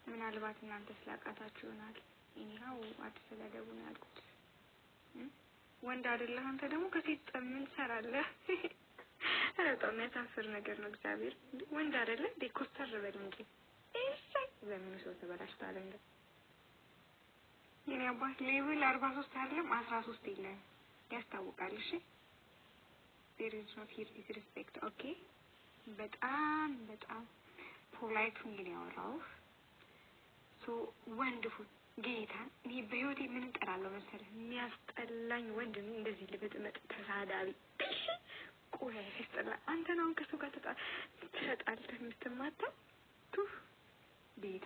ምናልባት እናንተ ስላቃታችሁ ይሆናል እኔው አትሰለደቡን ያልኩት ወንድ አይደለህ አንተ ደግሞ ከሴት ምን ትሰራለህ በጣም የሚያሳፍር ነገር ነው እግዚአብሔር ወንድ አይደለ ኮስተር በል እንጂ ዘመኑ ሰው ተበላሽቷል እንዴ የኔ አባት ሌቭል 43 አይደለም 13 ይላል ያስታውቃል እሺ there is no here disrespect okay በጣም ፖላይት እንግዲህ ያወራው so wonderful ጌታ እኔ በህይወቴ ምን እንጠራለሁ መሰለህ የሚያስጠላኝ ወንድ ነው እንደዚህ ልበጥመጥ ተሳዳቢ ቆይ ያስጠላ አንተ ነው ከሱ ጋር ተጣልተህ የምትማታ ቱ ጌታ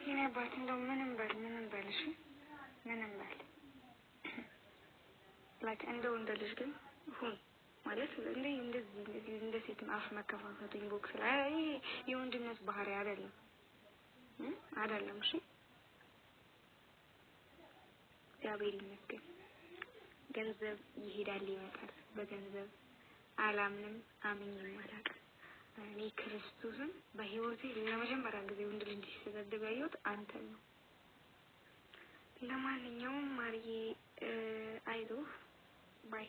የኔ አባት እንደው ምንም በል እሺ ምንም በል like እንደው እንደልጅ ግን ሁን ማለት እንደ ሴት አፍ መከፋፈቱ ኢንቦክስ ላይ የወንድነት ባህሪ አይደለም እሺ እግዚአብሔር ይመስገን ገንዘብ ይሄዳል ይመጣል በገንዘብ አላምንም አምኜም አላውቅም እኔ ክርስቶስን በህይወቴ ለመጀመሪያ ጊዜ ወንድ ልጅ ሲሰደብ ያየሁት አንተ ነው ለማንኛውም ማርዬ አይዞህ ባይ